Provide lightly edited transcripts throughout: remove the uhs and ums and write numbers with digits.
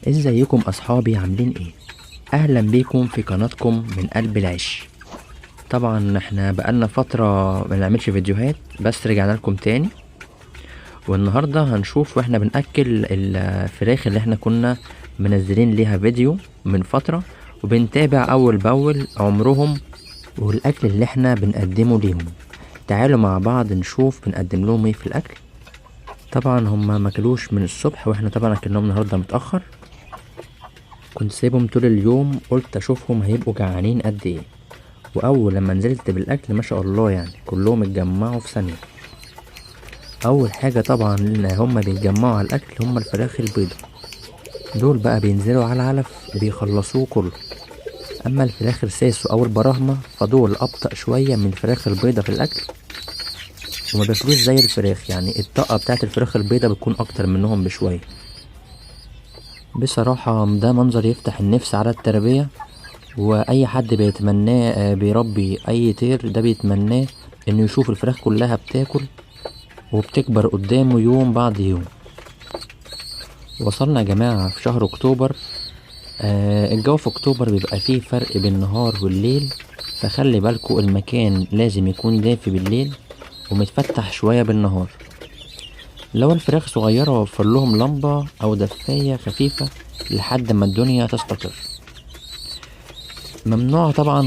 ازيكم اصحابي عاملين ايه؟ اهلا بيكم في قناتكم من قلب العش. طبعا احنا بقالنا فترة ما نعملش فيديوهات، بس رجعنا لكم تاني. والنهاردة هنشوف واحنا بنأكل الفراخ اللي احنا كنا منزلين ليها فيديو من فترة، وبنتابع اول باول عمرهم والاكل اللي احنا بنقدمه ليهم. تعالوا مع بعض نشوف بنقدم لهم ايه في الاكل. طبعا هما ماكلوش من الصبح، واحنا طبعا اكلناهم النهاردة متأخر. كنت سايبهم طول اليوم، قلت اشوفهم هيبقوا جعانين قد ايه. واول لما نزلت بالاكل ما شاء الله يعني كلهم اتجمعوا في ثانيه. اول حاجه طبعا ان هما بيتجمعوا على الاكل هما الفراخ البيضة. دول بقى بينزلوا على العلف بيخلصوه كله. اما الفراخ الساسو او البراهمه فدول ابطأ شويه من الفراخ البيضة في الاكل، وما بياكلوش زي الفراخ، يعني الطاقه بتاعت الفراخ البيضة بتكون اكتر منهم بشويه. بصراحه ده منظر يفتح النفس على التربيه، واي حد بيتمناه بيربي اي طير ده بيتمناه انه يشوف الفراخ كلها بتاكل وبتكبر قدامه يوم بعد يوم. وصلنا يا جماعة في شهر اكتوبر. الجو في اكتوبر بيبقى فيه فرق بين النهار والليل، فخلي بالكوا المكان لازم يكون دافي بالليل ومتفتح شوية بالنهار. لو الفراخ صغيرة وفر لهم لمبة او دفاية خفيفة لحد ما الدنيا تستقر. ممنوع طبعا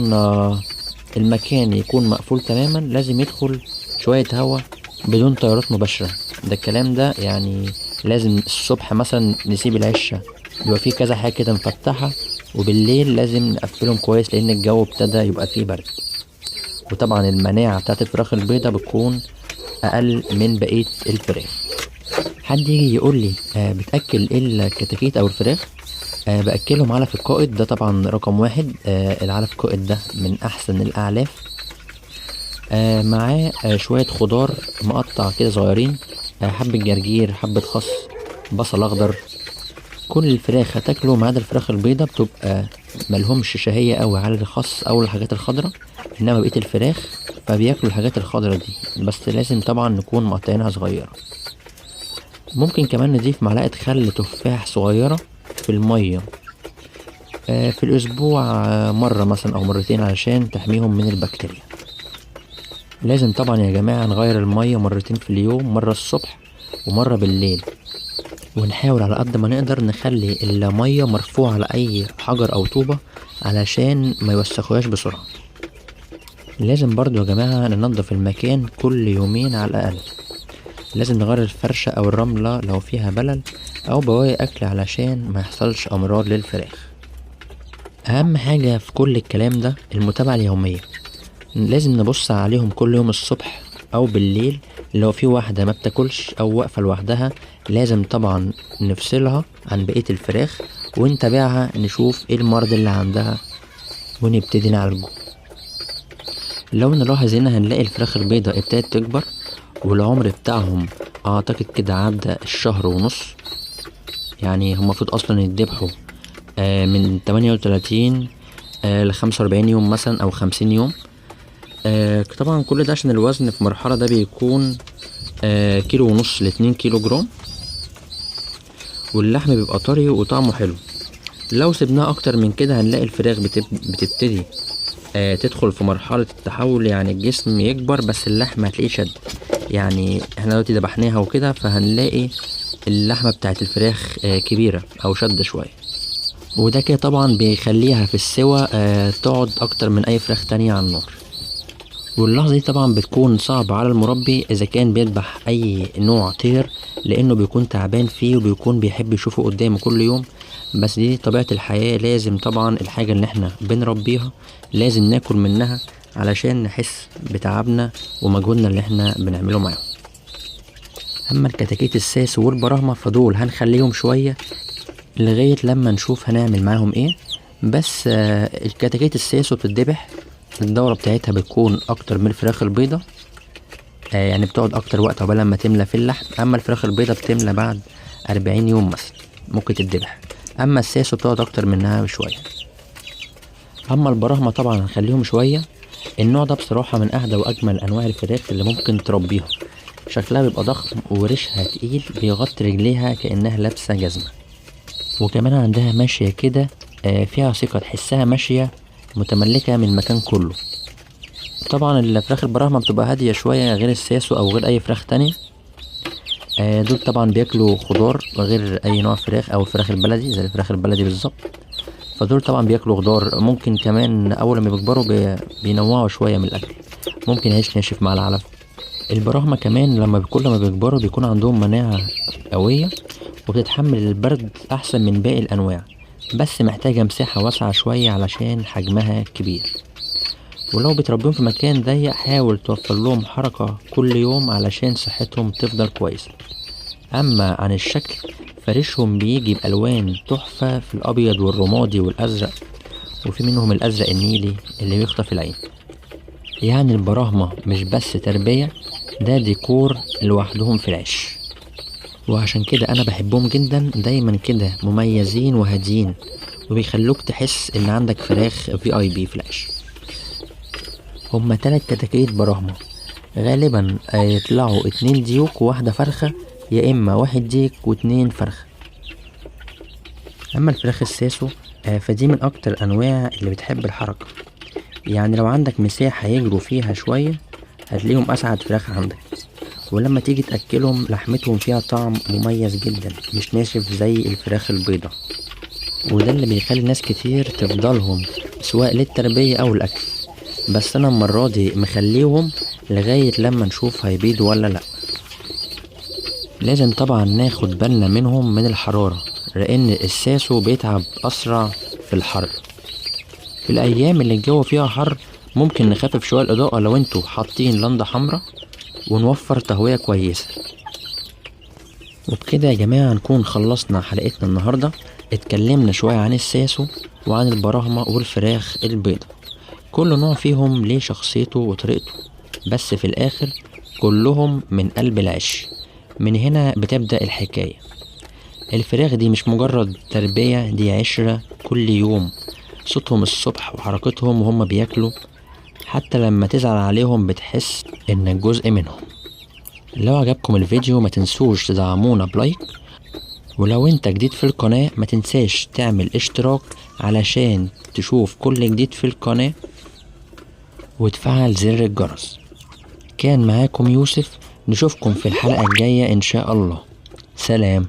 المكان يكون مقفول تماما، لازم يدخل شوية هوا بدون تيارات مباشرة. ده الكلام ده يعني لازم الصبح مثلا نسيب العشة يبقى فيه كذا حاجة كده مفتحة، وبالليل لازم نقفلهم كويس لأن الجو ابتدى يبقى فيه برد. وطبعا المناعة بتاعت الفراخ البيضة بتكون أقل من بقية الفراخ. حد يجي يقول لي بتأكل ايه الكتاكيت أو الفراخ؟ باكلهم علف القائد، ده طبعا رقم واحد. العلف القائد ده من احسن الاعلاف. معاه شوية خضار مقطع كده صغيرين، حبة جرجير، حبة خس، بصل اخضر. كل الفراخ هتاكله ما عدا الفراخ البيضة بتبقى ملهمش شهية اوي على الخس او الحاجات الخضرة، انما بقية الفراخ فبياكلوا الحاجات الخضرة دي، بس لازم طبعا نكون مقطعينها صغيرة. ممكن كمان نضيف معلقة خل تفاح صغيرة في المية في الأسبوع مرة مثلا أو مرتين علشان تحميهم من البكتيريا. لازم طبعا يا جماعة نغير المية مرتين في اليوم، مرة الصبح ومرة بالليل. ونحاول على قد ما نقدر نخلي المية مرفوعة على أي حجر أو طوبة علشان ما يوسخوهاش بسرعة. لازم برضو يا جماعة ننضف المكان كل يومين على الأقل. لازم نغير الفرشة أو الرملة لو فيها بلل أو بواقي أكل علشان ما يحصلش أمراض للفراخ. اهم حاجة في كل الكلام ده المتابعة اليومية. لازم نبص عليهم كل يوم الصبح او بالليل. لو في واحدة ما بتاكلش او واقفة لوحدها لازم طبعا نفصلها عن بقية الفراخ ونتابعها نشوف ايه المرض اللي عندها ونبتدي نعالجه. لو نلاحظ هنا هنلاقي الفراخ البيضة ابتدت تكبر والعمر بتاعهم اعتقد كده عدى الشهر ونص. يعني هم المفروض اصلا يتذبحوا من 38 ل45 يوم مثلا او 50 يوم. طبعا كل ده عشان الوزن في مرحلة ده بيكون كيلو ونص ل2 كيلو جرام، واللحم بيبقى طري وطعمه حلو. لو سيبناه اكتر من كده هنلاقي الفراخ بتبتدي تدخل في مرحلة التحول، يعني الجسم يكبر بس اللحم هتلاقيه شد. يعني احنا دلوقتي دبحناها وكده فهنلاقي اللحمة بتاعت الفراخ كبيرة او شد شوية، وده كده طبعا بيخليها في السوا تقعد اكتر من اي فراخ تانية على النار. واللحظة دي طبعا بتكون صعبة على المربي اذا كان بيذبح اي نوع طير، لانه بيكون تعبان فيه وبيكون بيحب يشوفه قدامه كل يوم. بس دي طبيعة الحياة، لازم طبعا الحاجة اللي احنا بنربيها لازم ناكل منها علشان نحس بتعبنا ومجهودنا اللي احنا بنعمله معاهم. اما الكتاكيت الساس والبراهمة فدول هنخليهم شوية لغاية لما نشوف هنعمل معاهم ايه. بس الكتاكيت الساسو بتتذبح الدورة بتاعتها بتكون اكتر من الفراخ البيضة، يعني بتقعد اكتر وقت عقبال لما تملى في اللحم. اما الفراخ البيضة بتملى بعد 40 يوم مثلا ممكن تتذبح، اما الساسو بتقعد اكتر منها بشوية. اما البراهمة طبعا هنخليهم شوية. النوع ده بصراحة من اهدى واجمل انواع الفراخ اللي ممكن تربيها. شكلها بيبقى ضخم وريشها تقيل بيغطي رجليها كأنها لابسة جزمة. وكمان عندها ماشية كده فيها ثقة، تحسها ماشية متملكة من المكان كله. طبعا الفراخ البراهمة بتبقى هادية شوية غير الساسو او غير اي فراخ تانية. دول طبعا بياكلوا خضار غير اي نوع فراخ، او الفراخ البلدي زي الفراخ البلدي بالظبط. فدول طبعا بياكلوا خضار، ممكن كمان اول ما بيكبروا بينوعوا شوية من الاكل، ممكن يعيش ناشف مع العلف. البراهمة كمان لما كل ما بيكبروا بيكون عندهم مناعة قوية، وبتتحمل البرد احسن من باقي الانواع، بس محتاجة مساحة واسعة شوية علشان حجمها كبير. ولو بتربيهم في مكان ضيق حاول توفر لهم حركة كل يوم علشان صحتهم تفضل كويسة. اما عن الشكل، فريشهم بيجي بألوان تحفة في الابيض والرمادي والازرق، وفي منهم الازرق النيلي اللي بيخطف العين. يعني البراهمة مش بس تربية، ده ديكور لوحدهم في العيش. وعشان كده انا بحبهم جدا، دايما كده مميزين وهاديين، وبيخلوك تحس ان عندك فراخ VIP في العيش. هما 3 كتاكيت براهمة، غالبا يطلعوا 2 ديوك و1 فرخة، يا اما 1 ديك و2 فرخة. اما الفراخ الساسو فدي من اكتر انواع اللي بتحب الحركة، يعني لو عندك مساحة يجروا فيها شوية هتلاقيهم اسعد فراخ عندك. ولما تيجي تأكلهم لحمتهم فيها طعم مميز جدا، مش ناشف زي الفراخ البيضة، وده اللي بيخلي ناس كتير تفضلهم سواء للتربية او الاكل. بس انا المرة دي مخليهم لغاية لما نشوف هيبيضوا ولا لا. لازم طبعا ناخد بالنا منهم من الحرارة، لان الساسو بيتعب اسرع في الحر. في الايام اللي الجو فيها حر ممكن نخفف شوية الاضاءة لو انتوا حاطين لندة حمراء، ونوفر تهوية كويسة. وبكده يا جماعة نكون خلصنا حلقتنا النهاردة. اتكلمنا شوية عن الساسو وعن البراهمة والفراخ البيضة، كل نوع فيهم ليه شخصيته وطريقته، بس في الاخر كلهم من قلب العيش. من هنا بتبدأ الحكاية. الفراخ دي مش مجرد تربية، دي عشرة كل يوم، صوتهم الصبح وحركتهم وهم بياكلوا، حتى لما تزعل عليهم بتحس انك جزء منهم. لو عجبكم الفيديو ما تنسوش تدعمونا بلايك، ولو انت جديد في القناة ما تنساش تعمل اشتراك علشان تشوف كل جديد في القناة، وتفعل زر الجرس. كان معاكم يوسف، نشوفكم في الحلقة الجاية ان شاء الله. سلام.